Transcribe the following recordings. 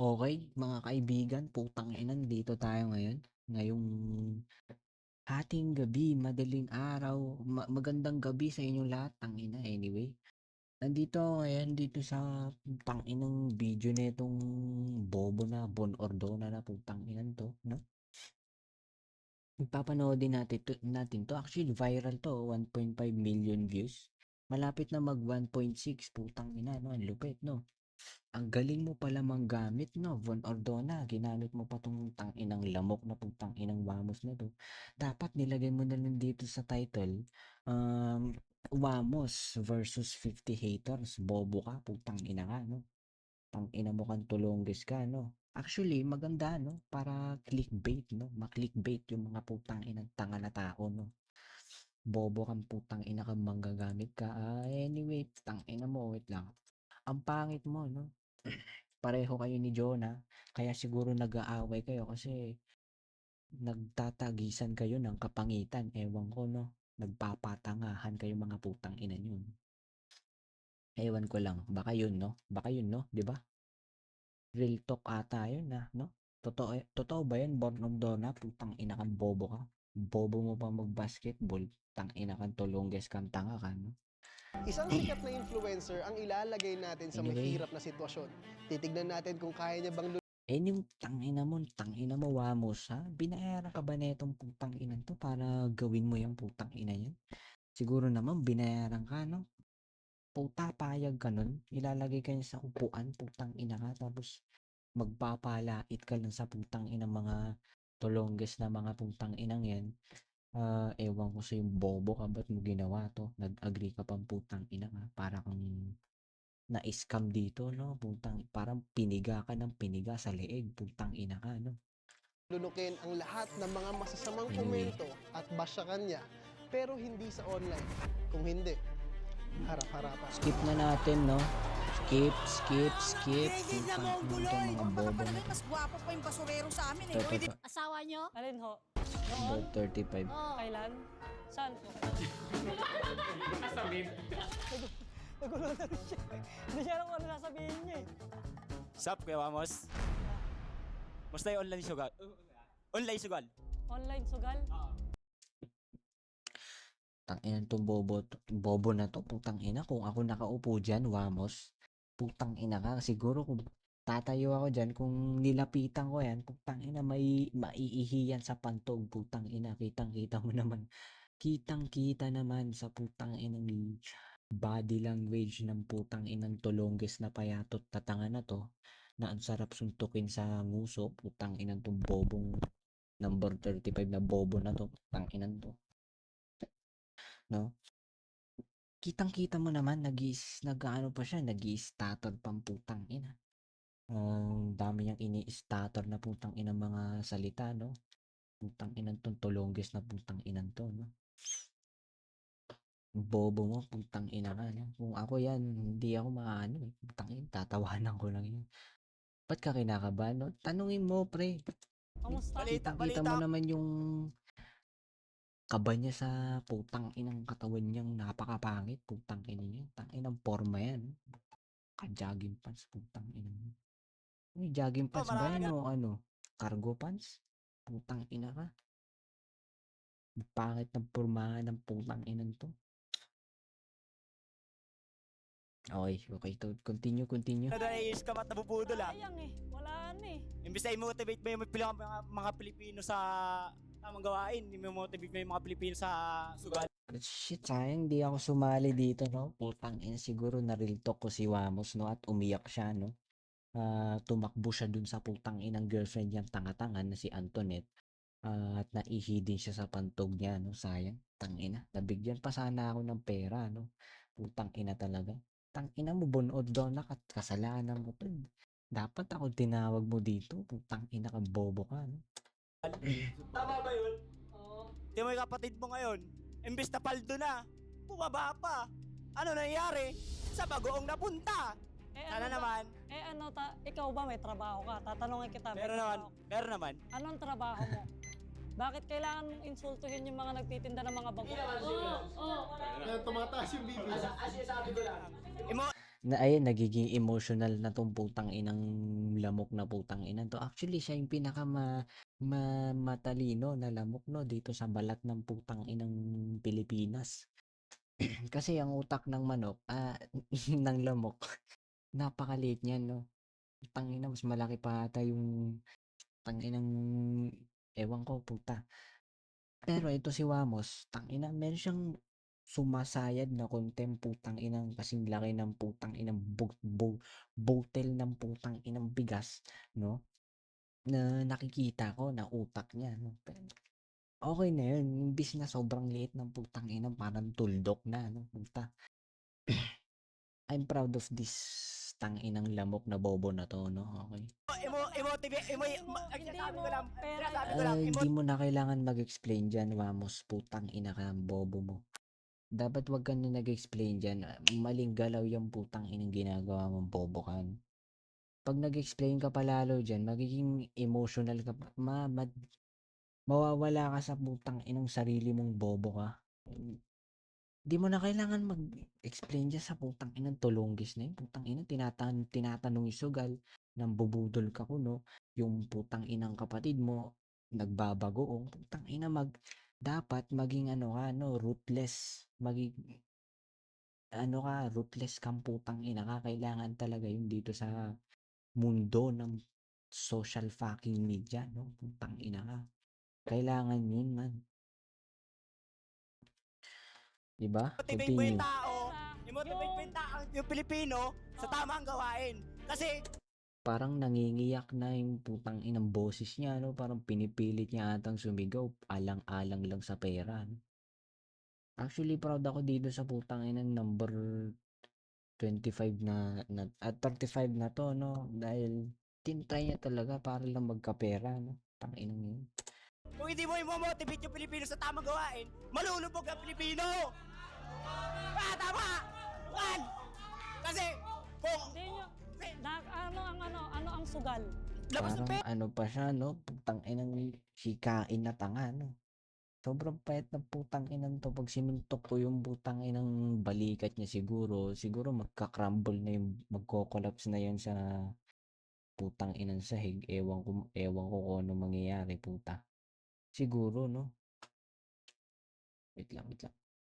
Okay, mga kaibigan, putang ina, nandito tayo ngayon. Ngayong hating gabi, madaling araw, magandang gabi sa inyong lahat, tangina. Anyway, nandito ako ngayon dito sa putang inang video nitong bobo na Bon Ordona na putang inan to, no? Papanoodin natin to. Actually, viral to, 1.5 million views. Malapit na mag 1.6, putang ina, no? Ang lupit, no? Ang galing mo pala manggamit, no? Von Ordona, ginamit mo pa tong tang-inang lamok na tang-inang Wamos na to. Dapat nilagay mo na lang dito sa title, Wamos versus 50 haters. Bobo ka, putang ina ka, no? Tang-ina mo kang tulunggis ka, no? Actually, maganda, no? Para clickbait, no? Ma-clickbait yung mga putang inang tanga na tao, no? Bobo kang putang ina kang manggagamit ka. Anyway, tang ina mo, wait lang. Ang pangit mo, no? Pareho kayo ni Jonah, kaya siguro nag-aaway kayo kasi nagtatagisan kayo ng kapangitan. Ewan ko, no? Nagpapatangahan kayo mga putang ina nyo. Ewan ko lang. Baka yun, no? Baka yun, no? 'Di ba? Real talk ata yun, no? Totoo ba yun, Born of Donna? Putang ina kang bobo ka. Bobo mo pa mag-basketball. Tang ina kang tulongges kang tanga ka, no? Isang sikat na influencer ang ilalagay natin sa Anyway, mahirap na sitwasyon. Titignan natin kung kaya niya bang yung tangina mo, Wamos, ha? Binayaran ka ba netong putang ina to para gawin mo yung putang ina yan? Siguro naman binayaran ka, no? Puta, payag ka nun. Ilalagay ka niya sa upuan, putang ina ka. Tapos magpapalait ka lang sa putang inang mga tulongges na mga putang inang yan. Ewan ko sa yung bobo ka, ba't mo ginawa to? Nag-agree ka pang putang ina ka. Para kang na-scam dito, no? Putang, parang piniga ka ng piniga sa leeg. Putang ina ka, no? lulunukin ang lahat ng mga masasamang Anyway, komento at basyakan niya, pero hindi sa online. Kung hindi, harap-harapan. skip na natin, no? Skip. Gigil na Putang mo ang ina to, guloy. mga Kung baka bobo na palagay, to. mas gwapo pa yung basurero sa amin eh. To. Asawa nyo? Alin ho? About 35. Oo. Kailan? Saan po? Nagulo na rin siya. Hindi siya alam kung ano sasabihin niya eh. Sup, Kuya Wamos? Musta yung online sugal? Online sugal? Online sugal? Tangina tong bobo na to, putang ina. Kung ako nakaupo dyan, Wamos, putang ina ka. Siguro kung tatayo ako dyan, kung nilapitan ko yan, putang ina, maiihi yan sa pantog, putang ina. Kitang-kita mo naman. Kitang-kita naman sa putang inang body language ng putang inang tulongges na payatot tatanga na to, na ang sarap suntukin sa nguso, putang inang tong bobong number 35 na bobo na to, putang inang to, no? Kitang-kita mo naman, nag-ano pa siya, nag-i-stutter pang putang ina. Ang dami niyang ini-stutter na putang inang mga salita, no? Putang inang tong tulongges na putang inang to, no? Bobo mo, putang ina ka, no? Kung ako yan, hindi ako maano eh. Putang ina, tatawanan ko lang yan. Ba't ka kinakabahan, no? Tanungin mo, pre. Kamusta? Kitang-kita mo naman yung kaba niya sa putang inang katawan niyang napakapangit. Putang ina niya. Tang inang forma yan. Ka-jogging pants, putang ina mo. Ano, jogging pants ba yan o ano? Cargo pants? Putang ina ka. Pangit ng pormahan ng putang inang to. Okay. Continue. Naiis ka ba't nabubudol ah? Sayang eh. Wala na eh. Imbis na i-motivate mo yung mga Pilipino sa tamang gawain, i-motivate mo yung mga Pilipino sa sugal. Shit, sayang di ako sumali dito, no? Putang ina, siguro na-real talk ko si Wamos, no? At umiyak siya, no? Tumakbo siya dun sa putang inang girlfriend niyang tanga-tanga na si Antoinette. At naihi din siya sa pantog niya, no? Sayang, tangina. Nabigyan pa sana ako ng pera, no? Putang ina talaga. Tangina mo, bunod doon na kasalanan mo to. Dapat ako tinawag mo dito. Putang ina ka, bobo ka, no? Tama ba yun? Oo. Di mo yung kapatid mo ngayon, imbis na paldo na, bumaba pa. Ano nangyayari? Sa bagoong napunta. Sana naman. Ikaw ba may trabaho ka? Tatanungin kita. Meron naman. Anong trabaho mo? Bakit kailangan mong insultuhin yung mga nagtitinda ng mga bago? Tumataas yung bibig. ayun nagiging emotional na 'tong putang inang lamok na putang ina 'to. Actually siya yung matalino na lamok 'no, dito sa balat ng putang inang Pilipinas. Kasi ang utak ng manok, ng lamok napakaliit niyan 'no. Putangina mas malaki pa ata yung tanginang ewan ko puta. Pero ito si Wamos, tangina meron siyang sumasayad na content putang inang kasing laki ng putang inang butil ng putang inang bigas, no? Na nakikita ko na utak niya, no? Pero okay na yun, imbis na sobrang liit ng putang ina, parang tuldok na, no? Puta. I'm proud of this tanginang lamok na bobo na to, no? Okay. Ang sinasabi ko lang, pera sinasabi ko lang, Hindi mo na kailangan mag-explain dyan, Wamos, putang ina ka, bobo mo. Dapat wag ka na nag-explain dyan. Maling galaw yung putang inang ginagawa mong bobo ka. Pag nag-explain ka pa lalo dyan, magiging emotional ka pa. Mawawala ka sa putang inang sarili mong bobo ka. Di mo na kailangan mag-explain dyan sa putang inang tulunggis na yun. Putang inang tinatanong yung sugal, nang bubudol ka kuno, yung putang inang kapatid mo, nagbabagoong. Putang ina dapat maging ano ka, no, ruthless. Maging ano ka, ruthless kang putang ina ka. Kailangan talaga yun dito sa mundo ng social fucking media, no? Putang ina ka. Kailangan yun, man. Diba? i-motivate mo Continue. yung tao, Pera, i-motivate mo yung tao, yung Pilipino sa tamang gawain. Kasi Parang nangingiyak na yung putang inang boses niya, no? Parang pinipilit niya atang sumigaw, alang-alang lang sa pera, no? Actually, proud ako dito sa putang inang number 25 at 35 na to, no? Dahil tinry niya talaga para lang magkapera, no? Tanginang yun. kung hindi mo i-motivate yung Pilipino sa tamang gawain, malulubog ang Pilipino! Tama! Juan! Kasi, kung Hindi nyo, ano ang sugal? labas ng Parang ano pa siya, no? Putang inang hikain na tanga, no? Sobrang payat ng putang inang to. Pag simintok ko yung putang inang balikat niya siguro magka-crumble na yung, magko-collapse na yan sa putang inang sahig. Ewan ko kung ano mangyayari, puta. Siguro, no? Wait lang.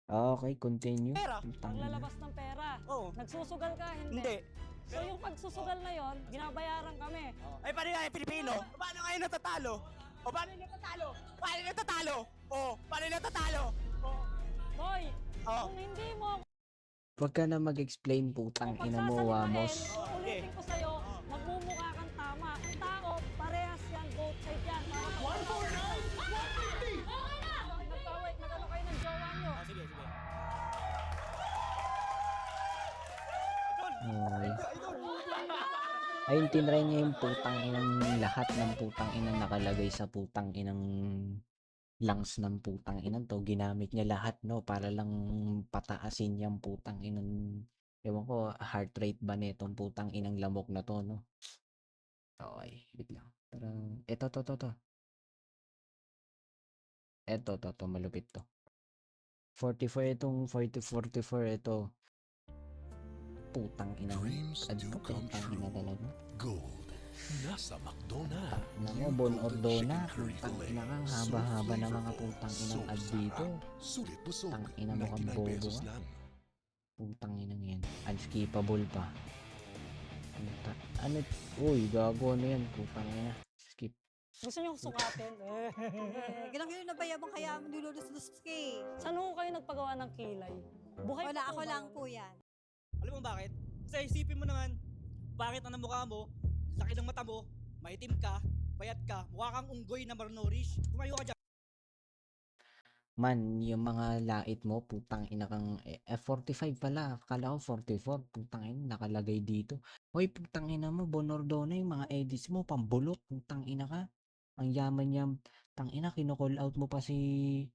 Okay, continue. pera. Putang ina. Paglalabas ng pera. Oo. Nagsusugal ka, Hindi. So yung pagsusugal na yon, binabayaran kami. Ay, paano nga yung Pilipino? Paano ngayon natatalo? O, paano natatalo? Paano natatalo? O, paano natatalo? O, Boy, o. kung hindi mo Wag ka na mag-explain, putang ina mo, Wamos. ulitin ko sa'yo, magmumukha kang tama. Ang tao, parehas yan, both side yan. 149! 150! Okay na! Nagano kayo ng jowa nyo. Sige. Okay. Ayun, tinry niya yung putang inang lahat ng putang inang nakalagay sa putang inang lungs ng putang inang to. Ginamit niya lahat, no? Para lang pataasin yung putang inang, ewan ko, heart rate ba netong putang inang lamok na to, no? Okay, wait lang. Pero, to. Eto, malupit to. 44 itong 44 ito. Putang ina mo. Dreams Ano do to? come Putang ina true. talaga. Gold. Nasa McDonald's. Alam mo, Bon Ordona, putang ina kang haba-haba ng mga putang inang ad dito. Sulit busog. Putang ina mo kang 99 bobo pesos ka. lang. Putang inang yan. Unskippable pa. Puta. Ano? Uy, gago ano yan. Putang ina. Skip. Gusto nyo sukatin? Ganun na ba yabang kaya mo nilulus-lus ka eh? Saan ho kayo nagpagawa ng kilay? Buhay Wala, pa po ako ba lang yun? po yan. Alam mo bakit? Kasi isipin mo naman, bakit ang mukha mo, laki ng mata mo, maitim ka, payat ka, mukha kang unggoy na malnourished. Tumayo ka dyan. Man, yung mga lait mo, putang ina kang, 45 pala. Akala ko 44. Putang ina, nakalagay dito. Hoy, putang ina mo, Bonordona, yung mga edits mo, pambulok. Putang ina ka. Ang yaman niya. Tang ina, kino-call out mo pa si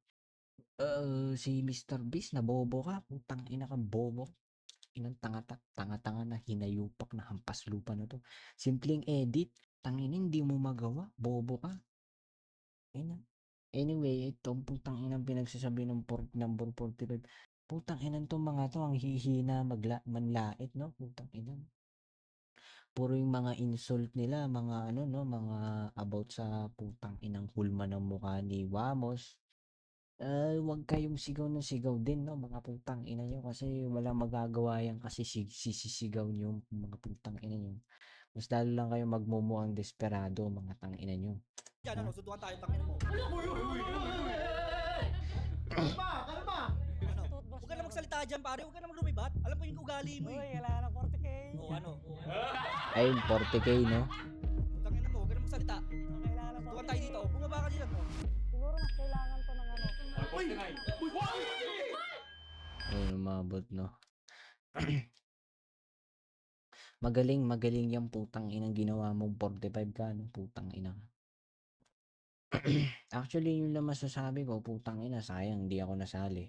Mr. Beast na bobo ka. Putang ina kang bobo. Inang tanga-tanga na hinayupak na hampas lupa na to. Simpleng edit. Tangina, hindi mo magawa. Bobo ka. Ina. Anyway, itong putang inang pinagsasabi ng number 45. Putang ina 'tong mga 'to ang hihina manlait 'no, putang ina. Puro yung mga insult nila, mga ano 'no, mga about sa putang inang hulma ng mukha ni Wamos. Huwag kayong sigaw ng sigaw din 'no, mga putang ina niyo kasi walang magagawa yan kasi sisisigaw niyo, mga putang ina niyo. Mas lalo lang kayong magmumukhang desperado, mga tangina niyo. Diyan, ano, sundukan tayo, tangin mo. Ano? Huwag ka na magsalita dyan, pare. Huwag ka na maglumibat. Alam ko yung ugali mo eh. kailangan ng 40K. O ano? Ayun, 40K 'no. Tangin mo, huwag ka na magsalita. Kailangan ng Sundukan tayo dito. Bumaba ka dyan. Oh. Siguro mas kailangan ko ng ano. Ayun, umabot 'no. Magaling yang putang inang ginawa mong 45 ka 'no, putang ina ka. Actually, yun lang masasabi ko, putang ina, sayang hindi ako nasali.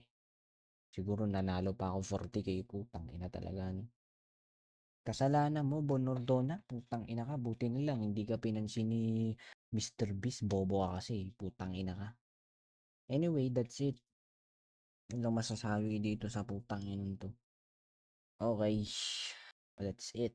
Siguro nanalo pa ako 40K, putang ina talaga 'no. Kasalanan mo, Bonordona, putang ina ka, buti na lang hindi ka pinansin ni Mr. Beast, bobo ka kasi, putang ina ka. Anyway, that's it. Yun lang masasabi dito sa putang inang 'to. Okay, that's it.